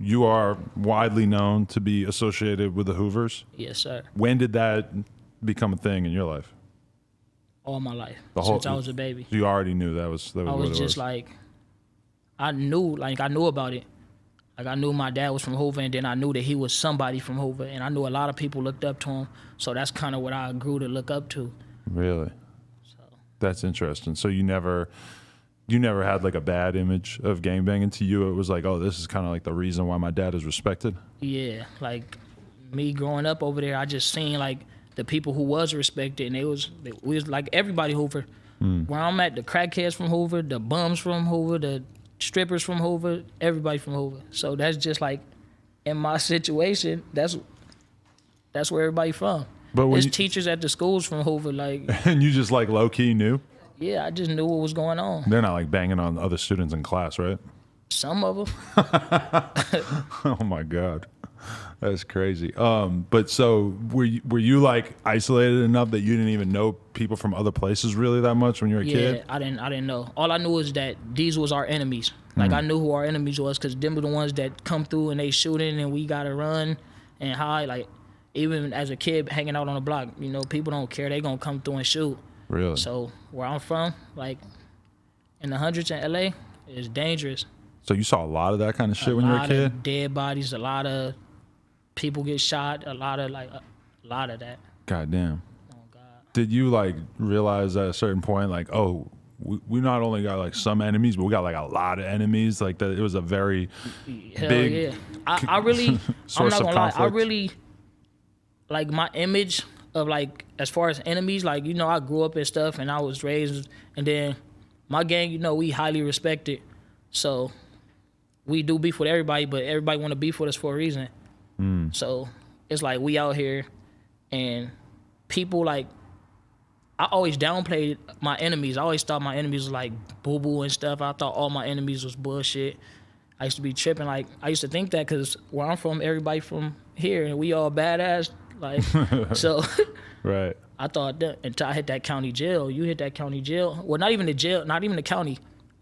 you are widely known to be associated with the Hoovers. Yes, sir. When did that become a thing in your life? All my life, Since I was a baby. You already knew that was I what was it just like, I knew about it. Like, I knew my dad was from Hoover, and then I knew that he was somebody from Hoover, and I knew a lot of people looked up to him. So that's kind of what I grew to look up to. Really? So That's interesting. So you never had like a bad image of gangbanging. To you, it was like, oh, this is kind of like the reason why my dad is respected. yeah, like me growing up over there, I just seen like the people who was respected, and we was like everybody Hoover. Where I'm at, the crackheads from Hoover, the bums from Hoover, the strippers from Hoover, everybody from Hoover. So that's just like, in my situation, that's where everybody from. But when There's teachers at the schools from Hoover, like, and you just like low key knew. yeah, I just knew what was going on. They're not like banging on other students in class, right? Some of them. Oh my God, that's crazy. But so were you like isolated enough that you didn't even know people from other places really that much when you were a kid? Yeah, I didn't know. All I knew was that these was our enemies. Like, I knew who our enemies was, because them were the ones that come through and they shooting and we gotta run and hide. Like, even as a kid hanging out on the block, you know, people don't care. They gonna come through and shoot. Really? So where I'm from, like in the hundreds in LA, it's dangerous. So you saw a lot of that kind of shit when you were a A lot kid? of dead bodies, a lot of people get shot, a lot of that. God damn. Oh God. Did you like realize at a certain point, like, oh, we not only got like some enemies, but we got like a lot of enemies? Like that, it was a very Hell big yeah. I really, I'm source not of gonna lie, I conflict. really, like, my image of, like, as far as enemies, like, you know, I grew up and stuff and I was raised, and then my gang, you know, we highly respected. So we do beef with everybody, but everybody want to beef with us for a reason. So it's like we out here, and people, like, I always downplayed my enemies. I always thought my enemies was like boo-boo and stuff. I thought all my enemies was bullshit. I used to be tripping. Like, I used to think that because where I'm from, everybody from here, and we all badass. Like, so Right. I thought that until I hit that county jail. You hit that county jail. Well, not even the jail, not even the county.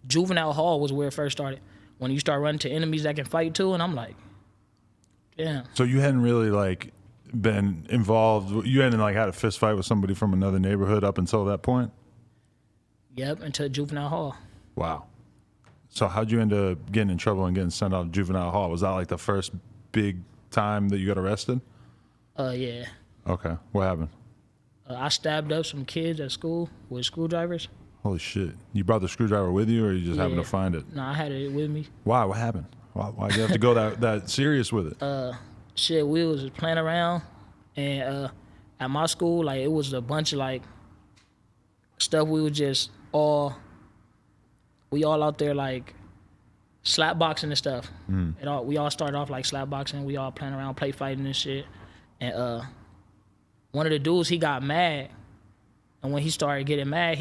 Juvenile hall was where it first started. When you start running to enemies that can fight too, and I'm like, damn. So you hadn't really like been involved. You hadn't like had a fist fight with somebody from another neighborhood up until that point. Yep, until juvenile hall. Wow. So how'd you end up getting in trouble and getting sent out to juvenile hall? Was that like the first big time that you got arrested? Yeah. Okay. What happened? I stabbed up some kids at school with screwdrivers. Holy shit. You brought the screwdriver with you, or you just happened to find it? No, I had it with me. Why? What happened? Why'd you have to go that serious with it? Shit, we was just playing around, and at my school, like, it was a bunch of like stuff. We all out there like slap boxing and stuff. We all started off like slap boxing. We all playing around, play fighting and shit. And one of the dudes, he got mad, and when he started getting mad,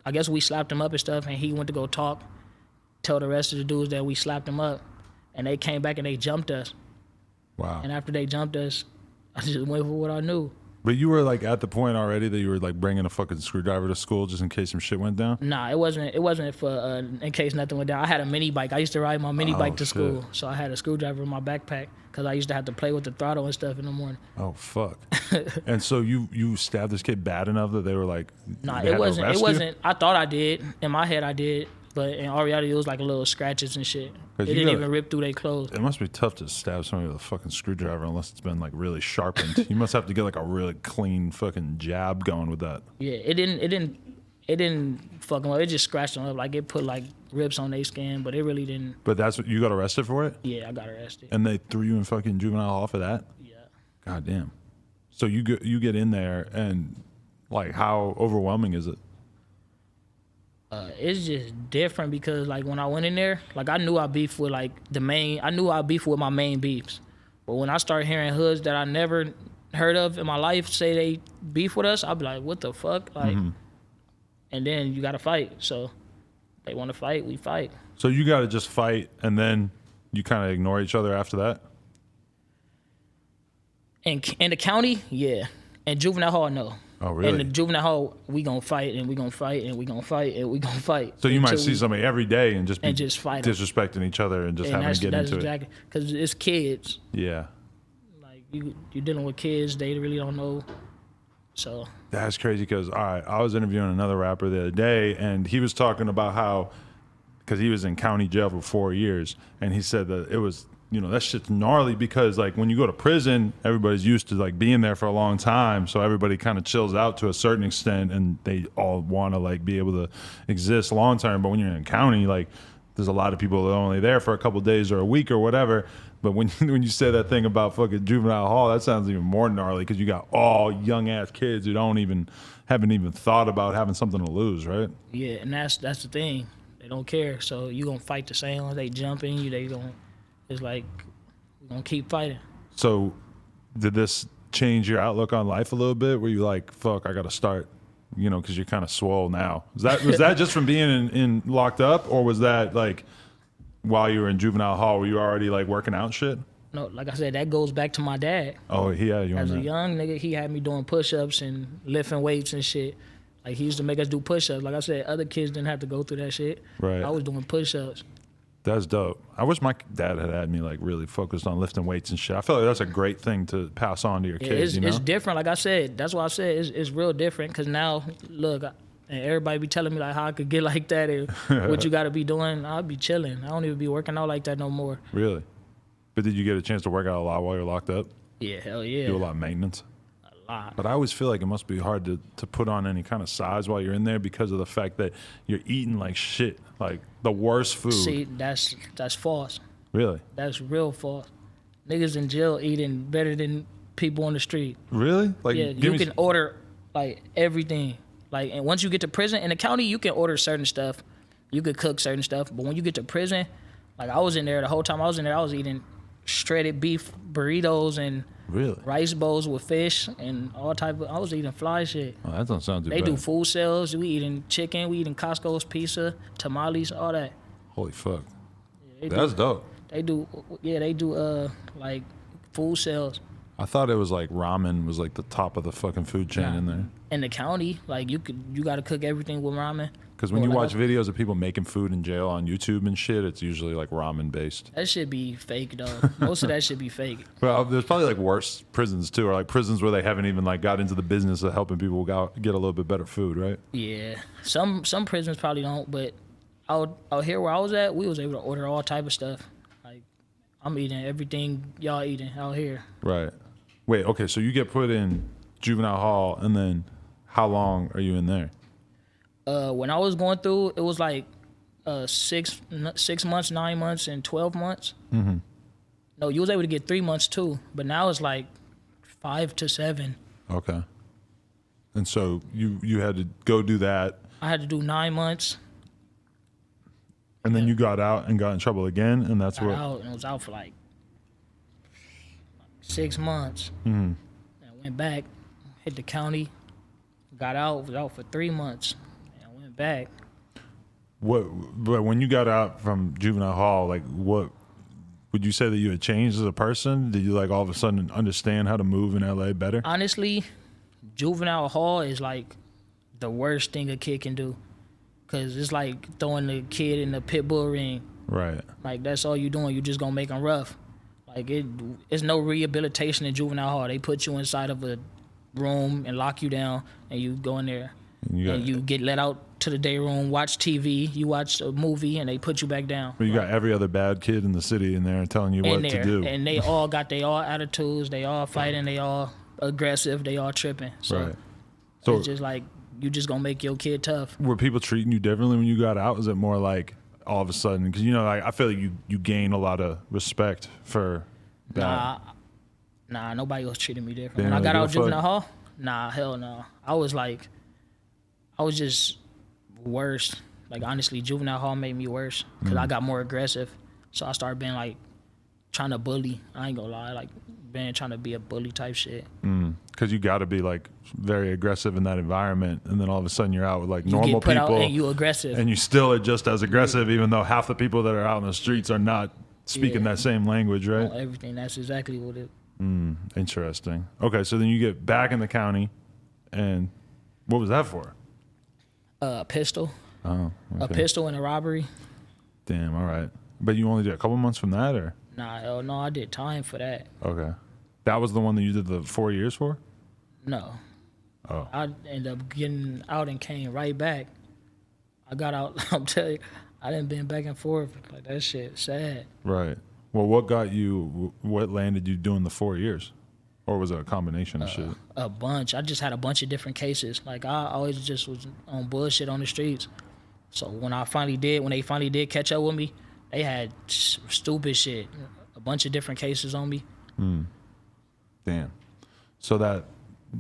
I guess we slapped him up and stuff, and he went to go tell the rest of the dudes that we slapped him up, and they came back and they jumped us. Wow. And after they jumped us, I just went for what I knew. But you were like at the point already that you were like bringing a fucking screwdriver to school just in case some shit went down? Nah, it wasn't for in case nothing went down. I had a mini bike. I used to ride my mini bike to shit. school, so I had a screwdriver in my backpack because I used to have to play with the throttle and stuff in the morning. Oh, fuck. And so you stabbed this kid bad enough that they were like, Nah, they it had to wasn't. arrest It you? wasn't. I thought I did. In my head, I did, but in all reality, it was like a little scratches and shit. 'Cause It you didn't gotta- even rip through their clothes. It must be tough to stab somebody with a fucking screwdriver unless it's been like really sharpened. You must have to get like a really clean fucking jab going with that. Yeah, it didn't fuck them up. It just scratched them up. Like, it put like rips on their skin, but it really didn't. But that's what you got arrested for it? Yeah, I got arrested. And they threw you in fucking juvenile hall for that? Yeah. God damn. So you get in there and like how overwhelming is it? It's just different because like when I went in there, like I knew I beefed with like I knew I beefed with my main beefs. But when I started hearing hoods that I never heard of in my life say they beef with us, I'd be like, what the fuck? Like, and then you gotta fight. So they want to fight, we fight. So you got to just fight and then you kind of ignore each other after that? In the county, yeah. In juvenile hall, no. Oh, really? In the juvenile hall, we gonna fight and we gonna fight and we gonna fight and we gonna fight. So you might until see somebody every day and and just fight 'em. disrespecting each other and just And having to get that's into exactly because it's kids. it. Yeah. Like you're dealing with kids, they really don't know. So That's crazy because, all right, I was interviewing another rapper the other day, and he was talking about how, because he was in county jail for 4 years, and he said that it was, that shit's gnarly because, like, when you go to prison, everybody's used to, like, being there for a long time, so everybody kind of chills out to a certain extent, and they all want to, like, be able to exist long term. But when you're in county, like, there's a lot of people that are only there for a couple days or a week or whatever. But when you say that thing about fucking juvenile hall, that sounds even more gnarly because you got all young ass kids who haven't even thought about having something to lose, right? yeah, and that's the thing. They don't care. So you gonna fight the same. They jumping you. It's like we're gonna keep fighting. So, did this change your outlook on life a little bit? Were you like, fuck, I got to start, because you're kind of swole now? Was that just from being in locked up, or was that like while you were in juvenile hall? Were you already like working out and shit? No, like I said, that goes back to my dad. Oh, he had you on As that. a young nigga, he had me doing push-ups and lifting weights and shit. Like, he used to make us do push-ups. Like I said, other kids didn't have to go through that shit. Right. I was doing push-ups. That's dope. I wish my dad had me like really focused on lifting weights and shit. I feel like that's a great thing to pass on to your Yeah, kids. it's different. Like I said, that's why I said it's real different. Because now, look, and everybody be telling me like how I could get like that and what you got to be doing. I'll be chilling. I don't even be working out like that no more. Really? But did you get a chance to work out a lot while you're locked up? Yeah, hell yeah. Do a lot of maintenance? A lot. But I always feel like it must be hard to put on any kind of size while you're in there because of the fact that you're eating like shit, like the worst food. See, that's false. Really? That's real false. Niggas in jail eating better than people on the street. Really? Like, Yeah, you can order like everything. Like, and once you get to prison in the county, you can order certain stuff. You could cook certain stuff. But when you get to prison, like I was in there the whole time I was in there, I was eating shredded beef burritos and Really? rice bowls with fish and all type of. I was eating fly shit. Oh, that doesn't sound too They bad. do food sales. We eating chicken. We eating Costco's pizza, tamales, all that. Holy fuck. They That's do, dope. They do. Yeah, they do. Like food sales I thought it was like ramen was like the top of the fucking food chain Nah. in there. in the county. Like you got to cook everything with ramen. Because when Or you like watch videos of people making food in jail on YouTube and shit, it's usually like ramen based. That should be fake though. Most of that should be fake. Well, there's probably like worse prisons too, or like prisons where they haven't even like got into the business of helping people get a little bit better food, right? Yeah, some prisons probably don't, but out here where I was at, we was able to order all type of stuff. Like I'm eating everything y'all eating out here. Right. Wait, okay, so you get put in juvenile hall, and then how long are you in there? When I was going through, it was like 6 months, 9 months, and 12 months. Mm-hmm. No, you was able to get 3 months too, but now it's like 5 to 7. Okay. And so you had to go do that, I had to do 9 months. and then you got out and got in trouble again, and that's Got what. out and was out for like 6 months. Mm-hmm. And I went back, hit the county, got out, was out for 3 months, and I went back. But when you got out from juvenile hall, like what would you say that you had changed as a person? Did you like all of a sudden understand how to move in LA better? Honestly, juvenile hall is like the worst thing a kid can do, cause it's like throwing the kid in the pit bull ring. Right. Like that's all you doing. You just gonna make them rough. Like it's no rehabilitation in juvenile hall. They put you inside of a room and lock you down, and you go in there, and you get let out to the day room, watch TV. You watch a movie, and they put you back down. But you got every other bad kid in the city in there telling you what to do. And they all got they all attitudes. They all fighting. They all aggressive. They all tripping. So Right. So it's just like you just gonna make your kid tough. were people treating you differently when you got out? Was it more like all of a sudden? Because like, I feel like you gain a lot of respect for that. Nah, nobody was treating me different. They When didn't I got really out give a juvenile hall, nah, hell no. I was just worse. Like honestly, juvenile hall made me worse because I got more aggressive. So I started being like trying to bully. I ain't gonna lie, like trying to be a bully type shit. Because you got to be like very aggressive in that environment, and then all of a sudden you're out with like You normal get put people, out and you aggressive. and you still are just as aggressive, even though half the people that are out in the streets are not speaking Yeah. that same language, right? Everything. That's exactly what it. Interesting. Okay, so then you get back in the county, And what was that for? A pistol. Oh, A okay. pistol and a robbery. Damn, all right. But you only did a couple months from that, or? Nah, hell no, I did time for that. Okay. That was the one that you did the 4 years for? No. Oh. I ended up getting out and came right back. I got out, I'm telling you, I done been back and forth. Like, that shit sad. Right. Well, what landed you doing the 4 years? Or was it a combination of shit? A bunch. I just had a bunch of different cases. Like, I always just was on bullshit on the streets. So when they finally did catch up with me, they had stupid shit. A bunch of different cases on me. Damn. So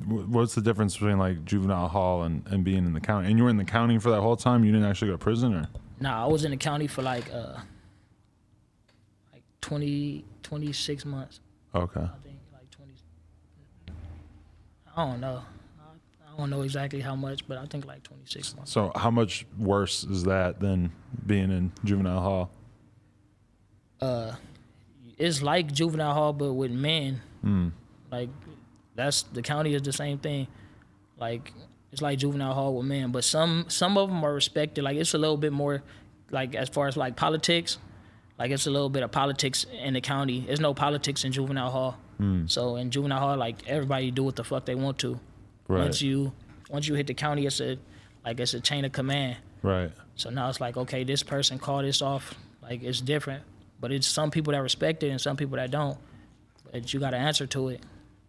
what's the difference between like juvenile hall and being in the county? And you were in the county for that whole time? You didn't actually go to prison, or? Nah, I was in the county for like 26 months. Okay. I think like 20. I don't know. I don't know exactly how much, but I think like 26 months. So how much worse is that than being in juvenile hall? It's like juvenile hall, but with men. Like, the county is the same thing. Like, it's like juvenile hall with men, but some of them are respected. Like, it's a little bit more, like, as far as like politics, like it's a little bit of politics in the county. There's no politics in juvenile hall. So in juvenile hall, like, everybody do what the fuck they want to. Right. Once you hit the county, it's a chain of command. Right. So now it's like, okay, this person called this off. Like, it's different, but it's some people that respect it and some people that don't. But you got to answer to it.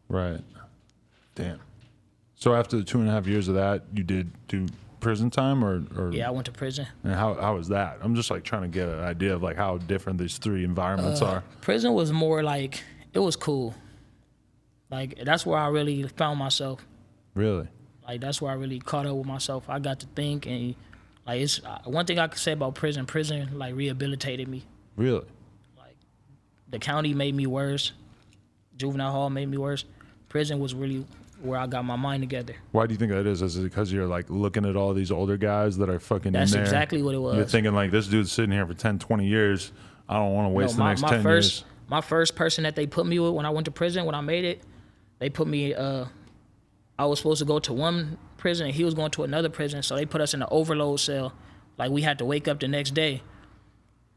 Right. Damn. So after the 2.5 years of that, you did do prison time, or? Yeah, I went to prison. And how was that? I'm just like trying to get an idea of like how different these three environments are. Prison was more like, it was cool. Like, that's where I really found myself. Really? Like, that's where I really caught up with myself. I got to think, and like, it's one thing I could say about prison like rehabilitated me. Really? Like, the county made me worse. Juvenile hall made me worse. Prison was really where I got my mind together. Why do you think that is? Is it because you're like looking at all these older guys that are fucking That's in there? exactly what it was. You're thinking like, this dude's sitting here for 10, 20 years. I don't want to waste the next 10 years. My first person that they put me with when I went to prison, when I made it, they put me, I was supposed to go to one prison and he was going to another prison. So they put us in an overload cell. Like, we had to wake up the next day.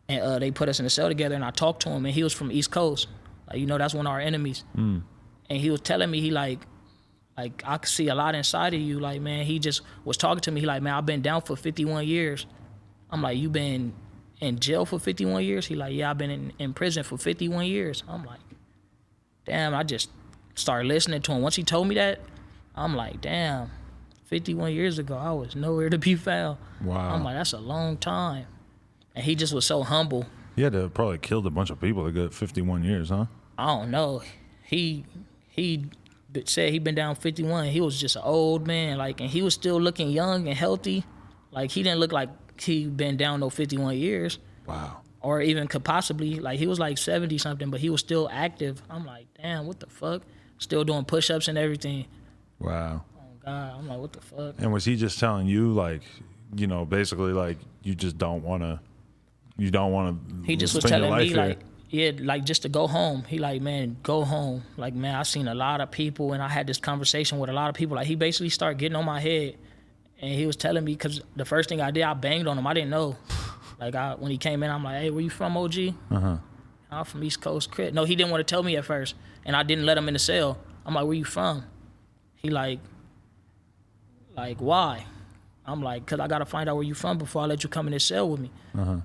And they put us in a cell together, and I talked to him, and he was from East Coast. Like, that's one of our enemies. And he was telling me, he like, I could see a lot inside of you. Like, man, he just was talking to me. He like, man, I've been down for 51 years. I'm like, you been in jail for 51 years? He like, yeah, I've been in prison for 51 years. I'm like, damn, I just started listening to him. Once he told me that, I'm like, damn, 51 years ago, I was nowhere to be found. Wow. I'm like, that's a long time. And he just was so humble. He had to have probably killed a bunch of people to get 51 years, huh? I don't know. He said he'd been down 51. He was just an old man, like, and he was still looking young and healthy. Like, he didn't look like he'd been down no 51 years. Wow. Or even could possibly, like, he was like 70 something, but he was still active. I'm like, damn, what the fuck? Still doing push-ups and everything. Wow. Oh God, I'm like, what the fuck? And was he just telling you, like, basically like you don't want to He just was telling me, like, yeah, like, just to go home. He like, man, go home. Like, man, I seen a lot of people, and I had this conversation with a lot of people. Like, he basically started getting on my head, and he was telling me, because the first thing I did, I banged on him. I didn't know. Like, when he came in, I'm like, hey, where you from, OG? I'm from East Coast, Crit. No, he didn't want to tell me at first, and I didn't let him in the cell. I'm like, where you from? He like, why? I'm like, because I got to find out where you from before I let you come in this cell with me.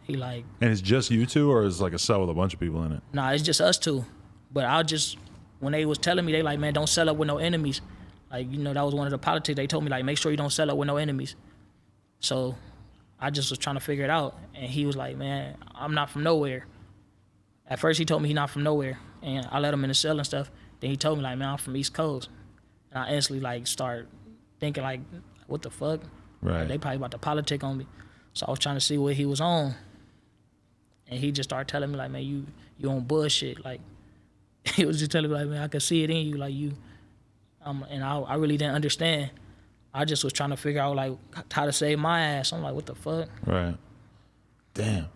He like... And it's just you two, or is it like a cell with a bunch of people in it? Nah, it's just us two. But when they was telling me, they like, man, don't sell up with no enemies. Like, that was one of the politics. They told me, like, make sure you don't sell up with no enemies. So I just was trying to figure it out. And he was like, man, I'm not from nowhere. At first he told me he's not from nowhere. And I let him in the cell and stuff. Then he told me, like, man, I'm from East Coast. And I instantly, like, start thinking, like, what the fuck? Right. Like, they probably about to politic on me. So I was trying to see what he was on. And he just started telling me, like, man, you on bullshit. Like, he was just telling me, like, man, I could see it in you. Like, and I really didn't understand. I just was trying to figure out, like, how to save my ass. I'm like, what the fuck? Right. Damn.